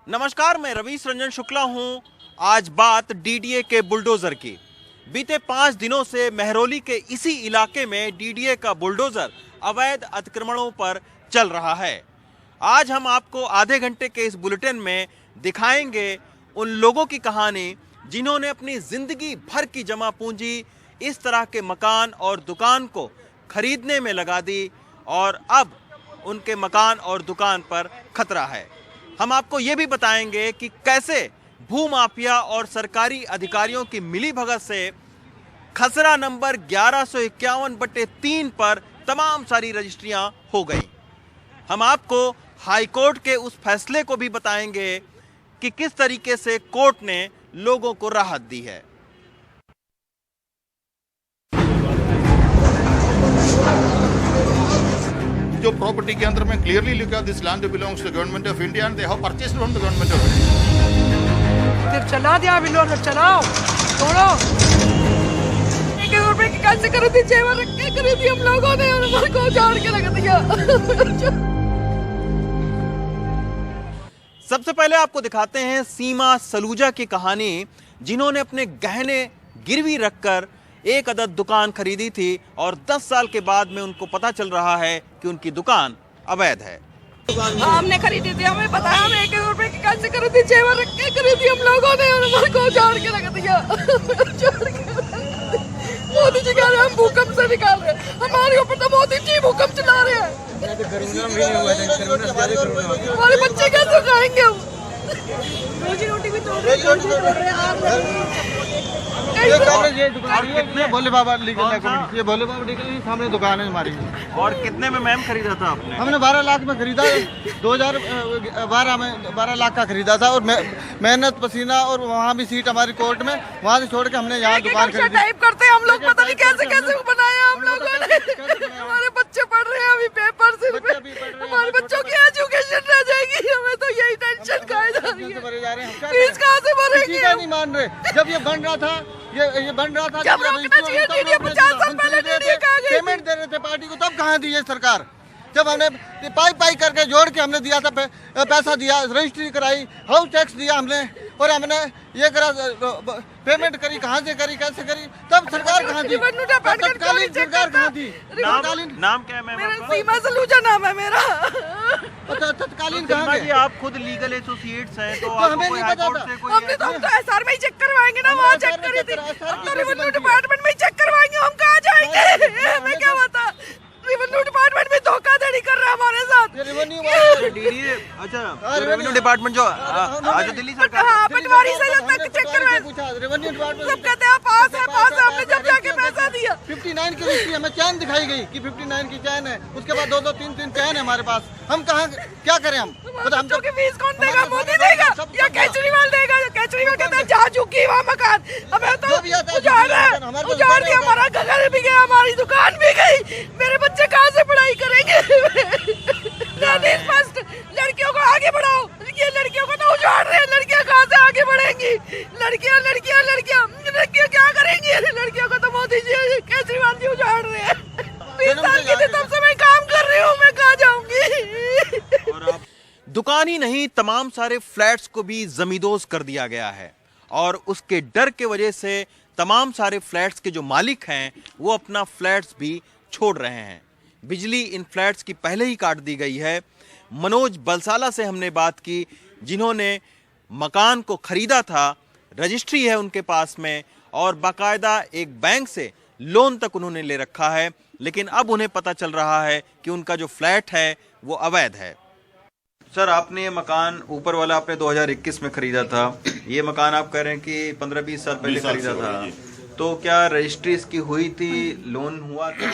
नमस्कार, मैं रवीश रंजन शुक्ला हूं। आज बात डीडीए के बुलडोजर की। बीते 5 दिनों से महरौली के इसी इलाके में डीडीए का बुलडोजर अवैध अतिक्रमणों पर चल रहा है। आज हम आपको आधे घंटे के इस बुलेटिन में दिखाएंगे उन लोगों की कहानी जिन्होंने अपनी जिंदगी भर की जमा पूंजी इस तरह के मकान और दुकान को खरीदने में लगा दी और अब उनके मकान और दुकान पर खतरा है। हम आपको ये भी बताएंगे कि कैसे भूमाफिया और सरकारी अधिकारियों की मिलीभगत से खसरा नंबर 1151/3 पर तमाम सारी रजिस्ट्रियां हो गई। हम आपको हाईकोर्ट के उस फैसले को भी बताएंगे कि किस तरीके से कोर्ट ने लोगों को राहत दी है। जो प्रॉपर्टी के अंदर में क्लियरली लिखा this land belongs to government of India and they have purchased from the government of India. फिर चला दिया बिलोर में, चलाओ तोड़ो। 1 रुपए की कैसे कर दी, जेवर रख के कर दी हम लोगों ने और हमारे को जान के लगा दिया। सबसे पहले आपको दिखाते हैं सीमा सलूजा की कहानी, जिन्होंने अपने गहने गिरवी रखकर एक अदद दुकान खरीदी थी और 10 साल के बाद में उनको पता चल रहा है कि उनकी दुकान अवैध है। हमने खरीदी थी, हमें पता है, हमें 1 रुपए की कैसे कर दी, जेवर रख के कर दी हम लोगों ने और हमारे को जान के लगा दिया। मोदी जी कह रहे हैं हम भूकंप से निकाल रहे हैं, हमारे ऊपर तो मोदी जी भूकंप चला रहे हैं। हमारे बच्चे कैसे खाएंगे हम? रोजी रोटी भी तोड़ रहे हैं। ये दुकान ये भोले बाबा लीगल ये भोले बाबा लीगल सामने दुकान है हमारी। और कितने में मैम खरीदा था आपने? हमने 12 लाख में खरीदा, 2012 में 12 लाख का खरीदा था और मेहनत पसीना और वहाँ भी सीट हमारी कोर्ट में, वहाँ से छोड़ के हमने यहाँ दुकान खरीदी। टाइप करते हैं हम लोग, पता नहीं कैसे कैसे बनाया हम लोगों ने। हमारे बच्चे पढ़ रहे हैं अभी पेपर से, हमारे बच्चों की एजुकेशन रह जाएगी, हमें तो यही टेंशन खाई जा रही है। फीस कहाँ से भरेंगे? नहीं मान रहे। जब ये बन रहा था ये बन रहा था, जब रोकना चाहिए डीडीए 50 साल पहले डीडीए कहाँ गई? पेमेंट दे रहे थे पार्टी को, तब कहाँ दी है सरकार? जब हमने पाई करके जोड़ के हमने दिया था, पैसा दिया, रजिस्ट्री कराई, हाउस टैक्स दिया हमने और हमने ये करा, पेमेंट करी, कहाँ से करी, कैसे करी, तब सरकार कहाँ थी? तत्कालीन सरकार कहाँ थी? नाम क्या है मैम आपका? सीमा सलूजा नाम है मेरा। तत्कालीन कहाँ गए? आप खुद लीगल एसोसिएट्स हैं तो हमें नहीं पता था। हम तो एसआर में ही चेक करवाएंगे ना, वहाँ चेक करी थी। हम तो रेवेन्यू डिपार्टमेंट में ही चेक करवाएंगे, हम कहाँ जाएंगे? हमें क्या पता, रेवेन्यू डिपार्टमेंट में धोखाधड़ी कर रहा है हमारे साथ। रेवेन्यू डिपार्टमेंट जो आज दिल्ली सरकार, हाँ, पटवारी से जब तक चेक करवाए सब कहते हैं पास है, हमने जब जाके पैसा दिया। 59 की रजिस्ट्री हमें चैन दिखाई गई कि 59 की चैन है, उसके बाद 2-2, 3-3 चैन है हमारे पास। हम कहाँ क्या करें? हम बच्चों की फीस कौन देगा? मोदी देगा या केजरीवाल देगा? केजरीवाल कहता है जहाँ झुकी वहाँ मकान, हमें तो उजाड़ दिया, हमारा घर भी गया, हमारी दुकान भी गई, मेरे बच्चे कहाँ से पढ़ाई करेंगे? स्पष्ट, लड़कियों को आगे बढ़ाओ, ये लड़कियों को तो उजाड़ रहे हैं, लड़कियाँ कहाँ से आगे बढ़ेंगी? लड़कियाँ क्या करेंगी? लड़कियों को तो मोदी जी केजरीवाल जी उजाड़ रहे हैं। 20 साल की थी तब से मैं काम कर रही हूँ, मैं कहाँ जाऊंगी? और अब दुकान ही नहीं, तमाम सारे फ्लैट्स को भी जमींदोज कर दिया गया है और उसके डर के वजह से तमाम सारे फ्लैट्स के जो मालिक हैं वो अपना फ्लैट्स भी छोड़ रहे हैं। बिजली इन फ्लैट्स की पहले ही काट दी गई है। मनोज बलसाला से हमने बात की, जिन्होंने मकान को खरीदा था, रजिस्ट्री है उनके पास में और बाकायदा एक बैंक से लोन तक उन्होंने ले रखा है, लेकिन अब उन्हें पता चल रहा है कि उनका जो फ्लैट है वो अवैध है। सर, आपने ये मकान ऊपर वाला आपने 2021 में खरीदा था, ये मकान आप कह रहे हैं कि 15-20 साल पहले खरीदा था, तो क्या रजिस्ट्री इसकी हुई थी, लोन हुआ था?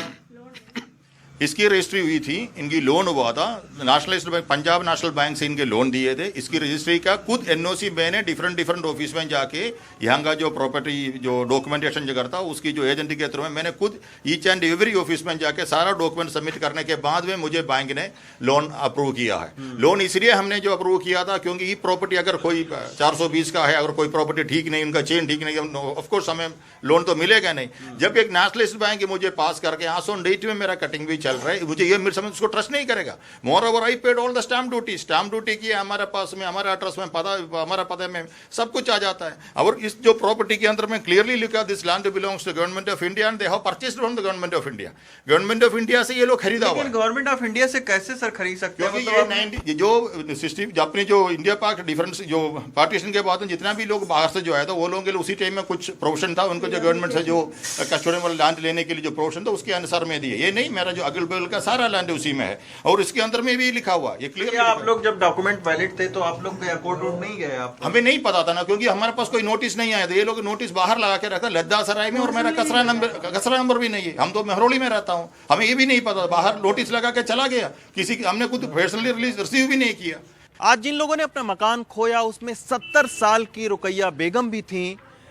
इसकी रजिस्ट्री हुई थी, इनकी लोन हुआ था, nationalised bank, Punjab national bank से इनके लोन दिए थे। इसकी रजिस्ट्री का खुद एनओसी मैंने डिफरेंट ऑफिस में जाके यहाँ का जो प्रॉपर्टी जो डॉक्यूमेंटेशन जो करता उसकी जो एजेंट के थ्रू में मैंने खुद ईच एंड एवरी ऑफिस में जाके सारा डॉक्यूमेंट सबमिट करने के बाद में मुझे बैंक ने लोन अप्रूव किया है। लोन इसलिए हमने जो अप्रूव किया था क्योंकि ये प्रॉपर्टी अगर कोई 420 का है, अगर कोई प्रॉपर्टी ठीक नहीं, उनका चेन ठीक नहीं, ऑफकोर्स हमें लोन तो मिलेगा नहीं। जब एक नेशनलाइज्ड बैंक मुझे पास करके आज ऑन डेट में मेरा कटिंग भी चल चल रहा है, मुझे ये मेरे समझ उसको ट्रस्ट नहीं करेगा। More over I paid all the stamp duty की हमारे पास में, हमारे एड्रेस में, हमारा पता में सब कुछ आ जाता है। और इस जो प्रॉपर्टी के अंदर में क्लियरली लिखा this land belongs to government of India and they have purchased from the government of India. Government of India से ये लोग खरीदा हुआ है। गवर्नमेंट ऑफ इंडिया से कैसे सर खरीद सकते हैं? क्योंकि ये जो सिस्टम अपनी जो इंडिया पाक डिफरेंस जो पार्टीशन के बाद जितना भी लोग बाहर से जो आया था वो लोगों के लिए उसी टाइम में कुछ प्रोविजन था, उनको जो गवर्नमेंट से जो कस्टोडियल लैंड लेने के लिए जो प्रोविजन था उसके अनुसार में दिए। ये नहीं मेरा जो अगल बगल का सारा लैंड उसी में है और इसके अंदर में भी लिखा हुआ ये क्लियर। आप लोग जब डॉक्यूमेंट वैलिड थे तो आप लोग कोर्ट रोड नहीं गए? आप हमें नहीं पता था ना, क्योंकि हमारे पास कोई नोटिस नहीं आया था। ये लोग नोटिस बाहर लगा के रखा लद्दा सराय में और मेरा कसरा नंबर भी नहीं है। हम तो महरौली में रहता हूँ, हमें ये भी नहीं पता, बाहर नोटिस लगा के चला गया, किसी हमने खुद पर्सनली रिसीव भी नहीं किया। आज जिन लोगों ने अपना मकान खोया उसमें 70 साल की रुकैया बेगम भी थी।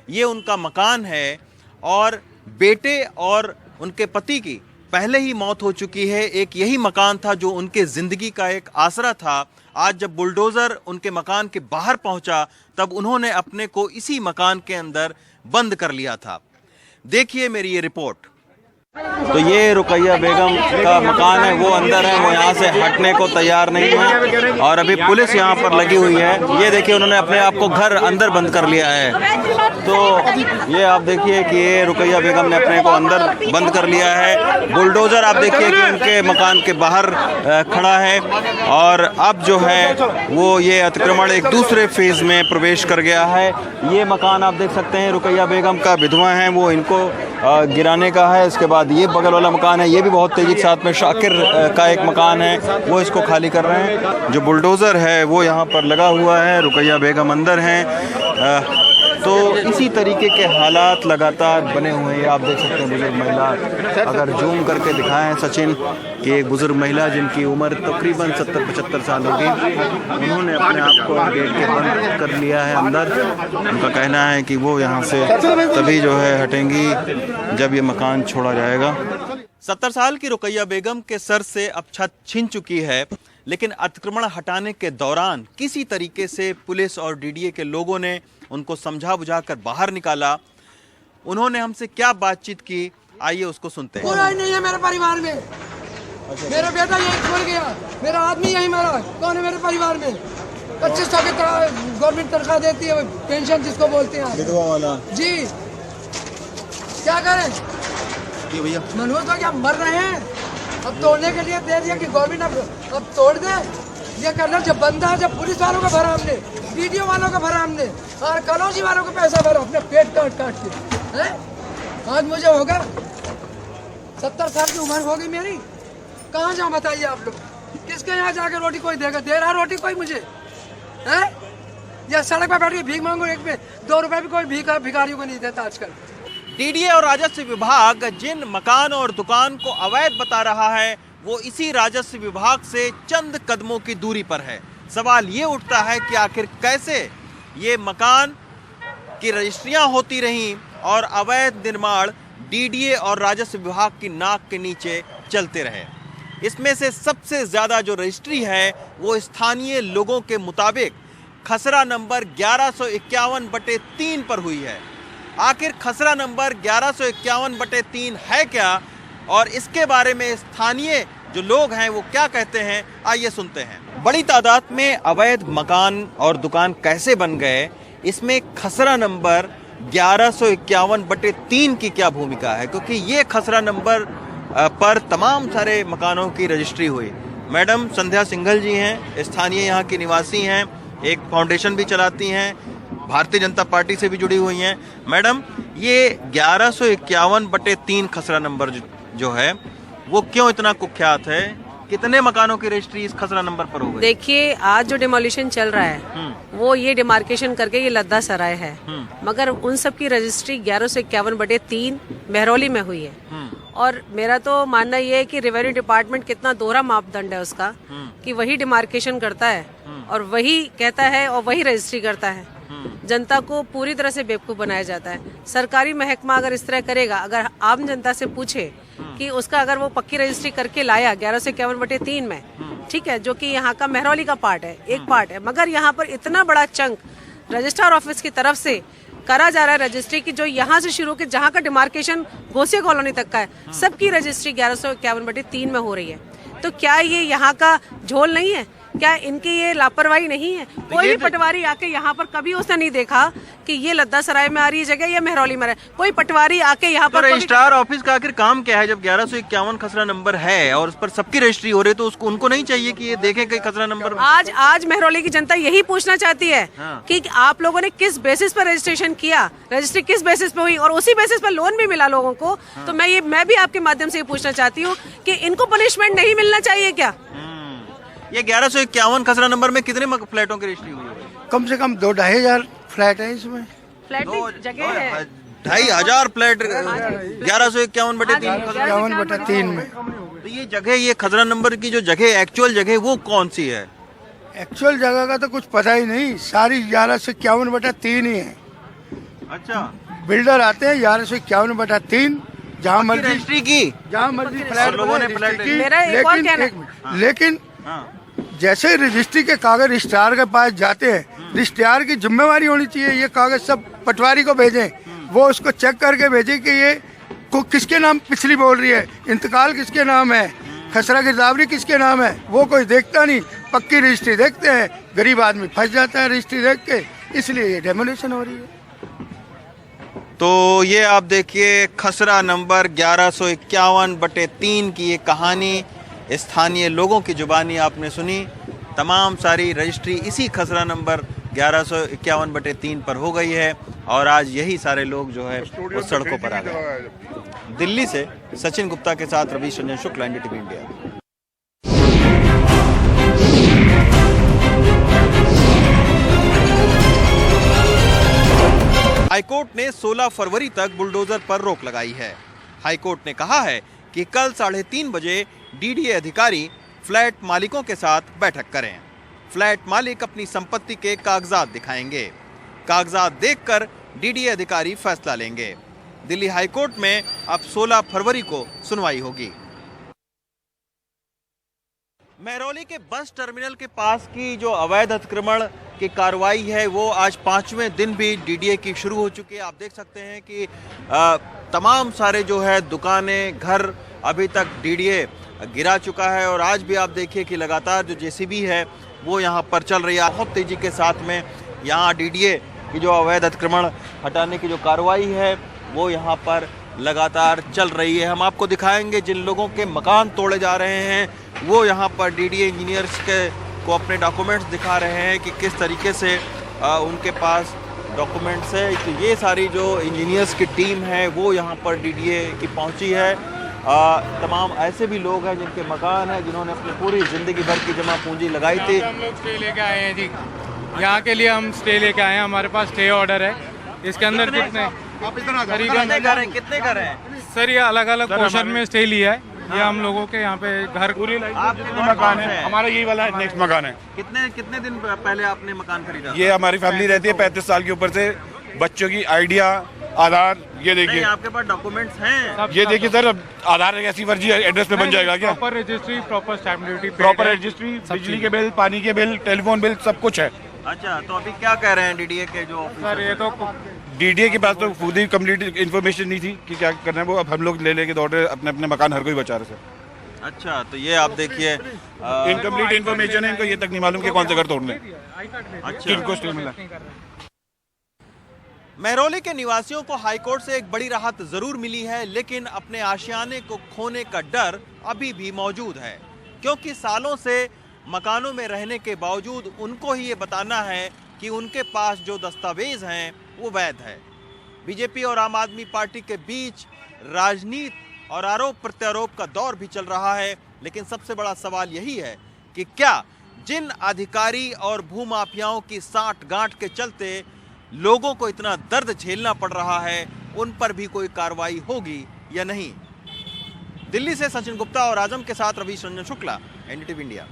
ये उनका मकान है और बेटे और उनके पति की पहले ही मौत हो चुकी है। एक यही मकान था जो उनके जिंदगी का एक आसरा था। आज जब बुलडोजर उनके मकान के बाहर पहुंचा तब उन्होंने अपने को इसी मकान के अंदर बंद कर लिया था। देखिए मेरी ये रिपोर्ट। तो ये रुकैया बेगम का मकान है, वो अंदर है, वो यहाँ से हटने को तैयार नहीं है और अभी पुलिस यहाँ पर लगी हुई है। ये देखिए उन्होंने अपने आप को घर अंदर बंद कर लिया है। तो ये आप देखिए कि ये रुकैया बेगम ने अपने को अंदर बंद कर लिया है। बुलडोजर आप देखिए कि उनके मकान के बाहर खड़ा है और अब जो है वो ये अतिक्रमण एक दूसरे फेज में प्रवेश कर गया है। ये मकान आप देख सकते हैं रुकैया बेगम का विधवा है, वो इनको गिराने का है। इसके बाद ये बगल वाला मकान है, ये भी बहुत तेजी के साथ में शाकिर का एक मकान है, वो इसको खाली कर रहे हैं। जो बुलडोज़र है वो यहाँ पर लगा हुआ है, रुकैया बेगम अंदर हैं। तो इसी तरीके के हालात लगातार बने हुए हैं। आप देख सकते हैं बुजुर्ग महिला, अगर जूम करके दिखाएं सचिन, कि एक बुजुर्ग महिला जिनकी उम्र तकरीबन 70-75 साल होगी, उन्होंने अपने आप को गेट के बंद कर लिया है अंदर। उनका कहना है कि वो यहाँ से तभी जो है हटेंगी जब ये मकान छोड़ा जाएगा। 70 साल की रुकैया बेगम के सर से अब छत छिन चुकी है, लेकिन अतिक्रमण हटाने के दौरान किसी तरीके से पुलिस और डीडीए के लोगों ने उनको समझा बुझाकर बाहर निकाला। उन्होंने हमसे क्या बातचीत की, आइए उसको सुनते हैं। कोई नहीं है मेरे परिवार में, मेरा बेटा यही छोड़ गया, मेरा आदमी यही मरा। कौन है मेरे परिवार में? 2500 की गवर्नमेंट तनख्वाह देती है, पेंशन जिसको बोलते हैं विधवा वाला जी। क्या करें भैया, मनोज तो क्या मर रहे हैं। अब तोड़ने के लिए दे दिया कि गवर्नमेंट अब तोड़ दे। ये करना जब बंदा है, जब पुलिस वालों का भरा हमने, वीडियो वालों का भरा हमने और कलौजी वालों का पैसा भरा अपने पेट काट काट के हैं। आज मुझे होगा 70 साल की उम्र होगी मेरी, कहाँ जाऊँ बताइए आप लोग? किसके यहाँ जाकर रोटी कोई देगा? दे रहा रोटी कोई मुझे है? या सड़क पर बैठ के भीख मांगो, एक में 2 रुपए भी कोई भिखारियों को नहीं देता आजकल। डीडीए और राजस्व विभाग जिन मकान और दुकान को अवैध बता रहा है वो इसी राजस्व विभाग से चंद कदमों की दूरी पर है। सवाल ये उठता है कि आखिर कैसे ये मकान की रजिस्ट्रियां होती रहीं और अवैध निर्माण डीडीए और राजस्व विभाग की नाक के नीचे चलते रहे। इसमें से सबसे ज़्यादा जो रजिस्ट्री है वो स्थानीय लोगों के मुताबिक खसरा नंबर 1151/3 पर हुई है। आखिर खसरा नंबर 1151/3 है क्या और इसके बारे में स्थानीय जो लोग हैं वो क्या कहते हैं, आइए सुनते हैं। बड़ी तादाद में अवैध मकान और दुकान कैसे बन गए, इसमें खसरा नंबर 1151/3 की क्या भूमिका है, क्योंकि ये खसरा नंबर पर तमाम सारे मकानों की रजिस्ट्री हुई। मैडम संध्या सिंघल जी हैं, स्थानीय यहाँ की निवासी हैं, एक फाउंडेशन भी चलाती हैं, भारतीय जनता पार्टी से भी जुड़ी हुई हैं। मैडम, ये 1151/3 खसरा नंबर जो है वो क्यों इतना कुख्यात है? कितने मकानों की रजिस्ट्री इस खसरा नंबर पर हो गई? देखिए, आज जो डिमोलिशन चल रहा है वो ये डिमार्केशन करके ये लद्दा सराय है, मगर उन सब की रजिस्ट्री 1151/3 महरौली में हुई है। और मेरा तो मानना ये है कि रेवेन्यू डिपार्टमेंट कितना दोहरा मापदंड है उसका, कि वही डिमार्केशन करता है और वही कहता है और वही रजिस्ट्री करता है। जनता को पूरी तरह से बेवकूफ बनाया जाता है। सरकारी महकमा अगर इस तरह करेगा, अगर आम जनता से पूछे कि उसका अगर वो पक्की रजिस्ट्री करके लाया 1151/3 में, ठीक है, जो कि यहाँ का महरौली का पार्ट है, एक पार्ट है, मगर यहाँ पर इतना बड़ा चंक रजिस्ट्रार ऑफिस की तरफ से करा जा रहा है रजिस्ट्री की, जो यहाँ से शुरू के जहाँ का डिमार्केशन घोसिया कॉलोनी तक का है, सबकी रजिस्ट्री 1151/3 में हो रही है। तो क्या ये यहाँ का झोल नहीं है? क्या इनकी ये लापरवाही नहीं है? कोई भी पटवारी आके यहाँ पर कभी उसने नहीं देखा कि ये लद्दा सराय में आ रही है जगह या मेहरौली में रहे। कोई पटवारी आके यहाँ पर रजिस्ट्रार ऑफिस का आखिर काम क्या है? जब 1151 खसरा नंबर है और उस पर सबकी रजिस्ट्री हो रही है, तो उसको उनको नहीं चाहिए कि ये देखें कि खसरा नंबर। आज मेहरौली की जनता यही पूछना चाहती है कि आप लोगों ने किस बेसिस पर रजिस्ट्रेशन किया, रजिस्ट्री किस बेसिस पे हुई, और उसी बेसिस पर लोन भी मिला लोगों को। तो मैं भी आपके माध्यम से ये पूछना चाहती हूँ कि इनको पनिशमेंट नहीं मिलना चाहिए क्या? ये 1151 खसरा नंबर में कितने फ्लैटों की रजिस्ट्री हुई है? कम से कम 2-2.5 हजार फ्लैट है इसमें। फ्लैट की जगह है 2,500 फ्लैट 1151/3 51/3 में। तो ये जगह, ये खसरा नंबर की जो जगह, एक्चुअल जगह वो कौन सी है? एक्चुअल जगह का तो कुछ पता ही नहीं, सारी 1151/3 ही है। अच्छा, बिल्डर आते हैं 1151/3, जहाँ मर्जी रजिस्ट्री की, जहाँ मर्जी फ्लैट लोगों ने फ्लैट की। मेरा एक और कहना- लेकिन जैसे रजिस्ट्री के कागज रजिस्ट्रार के पास जाते हैं, रजिस्ट्रार की जिम्मेवारी होनी चाहिए ये कागज सब पटवारी को भेजें, वो उसको चेक करके भेजे कि ये किसके नाम पिछली बोल रही है, इंतकाल किसके नाम है, खसरा गिरदावरी किसके नाम है, वो कोई देखता नहीं। पक्की रजिस्ट्री देखते हैं, गरीब आदमी फंस जाता है रजिस्ट्री देख के, इसलिए ये डेमोलिशन हो रही है। तो ये आप देखिए खसरा नंबर 1151/3 की ये कहानी स्थानीय लोगों की जुबानी आपने सुनी। तमाम सारी रजिस्ट्री इसी खसरा नंबर 1151/3 पर हो गई है और आज यही सारे लोग जो है वो सड़कों पर आ गए। दिल्ली से सचिन गुप्ता के साथ Ravish Ranjan Shukla, NDTV India. High court ने 16 फरवरी तक बुलडोजर पर रोक लगाई है। हाईकोर्ट ने कहा है कि कल 3:30 बजे DDA अधिकारी फ्लैट मालिकों के साथ बैठक करें। फ्लैट मालिक अपनी संपत्ति के कागजात दिखाएंगे। कागजात देखकर DDA अधिकारी फैसला लेंगे। दिल्ली हाईकोर्ट में अब 16 फरवरी को सुनवाई होगी। मेहरौली के बस टर्मिनल के पास की जो अवैध अतिक्रमण की कार्रवाई है वो आज 5वें दिन भी DDA की शुरू हो चुकी है। आप देख सकते हैं कि तमाम सारे जो है दुकानें, घर अभी तक DDA गिरा चुका है और आज भी आप देखिए कि लगातार जो JCB है वो यहाँ पर चल रही है। बहुत तेज़ी के साथ में यहाँ DDA की जो अवैध अतिक्रमण हटाने की जो कार्रवाई है वो यहाँ पर लगातार चल रही है। हम आपको दिखाएंगे जिन लोगों के मकान तोड़े जा रहे हैं वो यहाँ पर DDA इंजीनियर्स को अपने डॉक्यूमेंट्स दिखा रहे हैं कि किस तरीके से उनके पास डॉक्यूमेंट्स है। तो ये सारी जो इंजीनियर्स की टीम है वो यहाँ पर DDA की पहुँची है। तमाम ऐसे भी लोग हैं जिनके मकान हैं, जिन्होंने अपनी पूरी ज़िंदगी भर की जमा पूंजी लगाई थी। हम लोग स्टे लेके आए हैं जी, यहाँ के लिए हम स्टे लेके आए हैं। हमारे पास स्टे ऑर्डर है। इसके अंदर कितने कितने घर हैं सर? ये अलग अलग पोर्शन में स्टे लिया है। ये हम लोगों के यहाँ पे घर पूरी मकान है हमारा, यही वाला नेक्स्ट मकान है। कितने दिन पहले आपने मकान खरीदा? ये हमारी फैमिली रहती है 35 साल के ऊपर से। बच्चों की आइडिया, आधार, ये देखिए आपके पास डॉक्यूमेंट्स हैं। ये देखिए सर, आधार ऐसी फर्जी एड्रेस पे बन जाएगा क्या? Proper registry, proper stamp duty, proper registry, बिजली के बिल, पानी के बिल, टेलीफोन बिल, सब कुछ है। अच्छा, तो अभी क्या कह रहे हैं DDA के जो सर? ये तो DDA के पास तो खुद ही कंप्लीट इन्फॉर्मेशन नहीं थी कि क्या करना है वो। अब हम लोग ले लेके दौड़ रहे, अपने अपने मकान हर कोई बचा रहे सर। अच्छा, तो ये आप देखिए इनकम्प्लीट इन्फॉर्मेशन है, इनको ये तक नहीं मालूम कि कौन से घर तोड़ने। अच्छा, किनको स्टे मिला। मेहरौली के निवासियों को हाईकोर्ट से एक बड़ी राहत जरूर मिली है, लेकिन अपने आशियाने को खोने का डर अभी भी मौजूद है, क्योंकि सालों से मकानों में रहने के बावजूद उनको ही ये बताना है कि उनके पास जो दस्तावेज हैं वो वैध है। बीजेपी और आम आदमी पार्टी के बीच राजनीति और आरोप प्रत्यारोप का दौर भी चल रहा है, लेकिन सबसे बड़ा सवाल यही है कि क्या जिन अधिकारी और भूमाफियाओं की साठगांठ के चलते लोगों को इतना दर्द झेलना पड़ रहा है, उन पर भी कोई कार्रवाई होगी या नहीं। दिल्ली से सचिन गुप्ता और आजम के साथ रवीश रंजन शुक्ला, NDTV इंडिया।